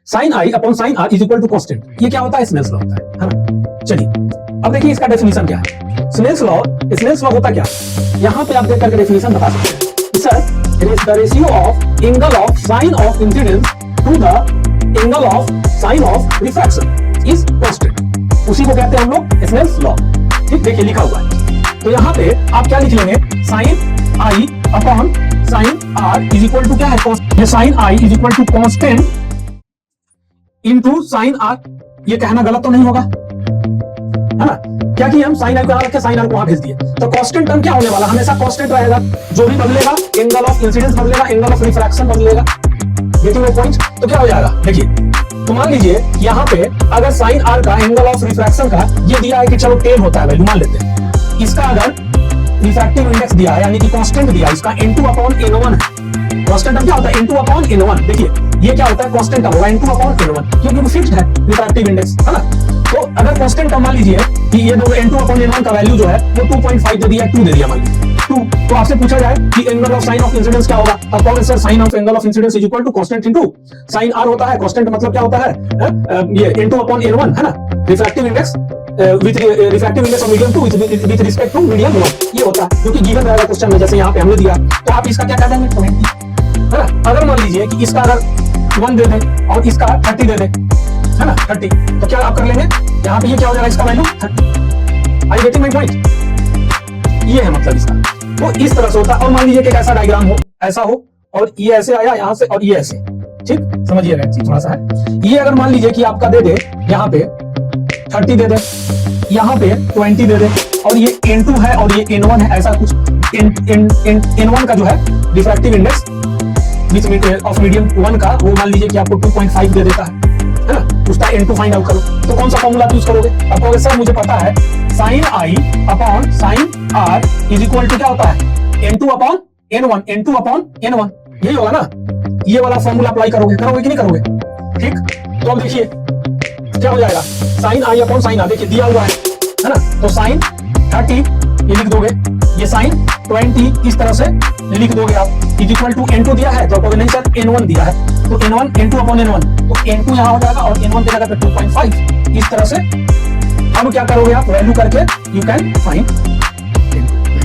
Sign i upon sine r is equal to constant. ये क्या होता है? स्नेल्स लॉ होता है ना। चलिए अब देखिए इसका डेफिनेशन क्या है। स्नेल्स लॉ होता क्या? यहां पे आप देख करके डेफिनेशन बता सकते हैं। Sir it is the ratio of angle of sine of incidence to the angle of sine of refraction is constant. उसी को कहते हैं हम लोग स्नेल्स लॉ। ठीक, देखिए लिखा हुआ है। तो यहां पे आप क्या लिख लेंगे? Sine i upon sine r is equal to क्या है? ये sine i is equal to constant into sine r. ये कहना गलत तो नहीं होगा, है ना? क्या किए हम? साइन आई को यहां रखे, साइन आर को वहां भेज दिए। तो कांस्टेंट टर्म क्या होने वाला? हमेशा कांस्टेंट रहेगा। जो भी बदलेगा, एंगल ऑफ इंसिडेंस बदलेगा, एंगल ऑफ रिफ्रैक्शन बदलेगा। देखिए वो पॉइंट तो क्या हो जाएगा? देखिए तो मान लीजिए यहाँ पे अगर साइन आर का एंगल ऑफ रिफ्रैक्शन का ये दिया है कि चलो 10 होता है, वैल्यू मान लेते हैं। इसका अगर रिफ्रैक्टिव इंडेक्स दिया है यानी कि कांस्टेंट दिया है, इसका n2 अपॉन n1 है। कांस्टेंट टर्म क्या होता है? n2 upon n1। देखिए ये क्या होता है? कांस्टेंट टर्म होगा n2 अपॉन n1 क्योंकि वो फिक्स्ड है रिफ्रैक्टिव इंडेक्स, है ना? तो अगर कांस्टेंट टर्म मान लीजिए कि ये दोनों n2 अपॉन n1 का वैल्यू जो है वो 2.5 दे दिया, 2 दे दिया मान लीजिए 2। तो आपसे पूछा जाए कि angle of sine of incidence क्या होगा? आप कहोगे sir sine of angle of incidence is equal to constant into sine r होता है। कांस्टेंट मतलब क्या होता है? ये n2 अपॉन n1 है ना, refractive index with refractive index of medium 2 with respect to medium 1 ये होता है जो कि गिवन रहेगा क्वेश्चन में, जैसे यहाँ पे हमने दिया। तो आप इसका क्या कर देंगे? 20, है ना? अगर मान लीजिए कि इसका अगर 1 दे दें और इसका 30 दे दें, है ना, 30, तो क्या आप कर लेंगे? यहाँ पे ये क्या हो जाएगा? इसका value 30। I getting my point? ये है मतलब इसका। वो इस तरह से होता है। और मान लीजिए कि ऐसा डायग्राम हो, ऐसा हो और ये ऐसे आया यहाँ से और ये ऐसे, ठीक समझिएगा थोड़ा सा है। ये अगर मान लीजिए कि आपका दे दे यहाँ पे 30 दे दे, यहाँ पे 20 दे दे और ये n2 है और ये n1 है, ऐसा कुछ n1 का जो है रिफ्रैक्टिव इंडेक्स ऑफ मीडियम 1 का वो मान लीजिए कि आपको 2.5 दे देता है ना? उसका n2 फाइंड आउट करो तो कौन सा फॉर्मूला यूज करोगे? आप कहोगे सर मुझे पता है sine i upon sine r is equal to क्या होता है? n2 upon n1, n2 upon n1 यही होगा ना? ये वाला फॉर्मूला अप्लाई करोगे कि नहीं करोगे? ठीक, तो अब देखिए क्या हो जाएगा? Sine i upon sine r, देखिए दिया हुआ है ना? तो साइन 30 ये लिख दोगे, ये साइन 20 इस तरह से लिख दोगे आप, इज इक्वल टू n2 दिया है तो कहोगे नहीं सर n1 दिया है, तो n1 n2 अपॉन n1, तो n2 यहाँ हो जाएगा और n1 देगा तो 2.5 इस तरह से। अब क्या करोगे आप? वैल्यू करके यू कैन फाइंड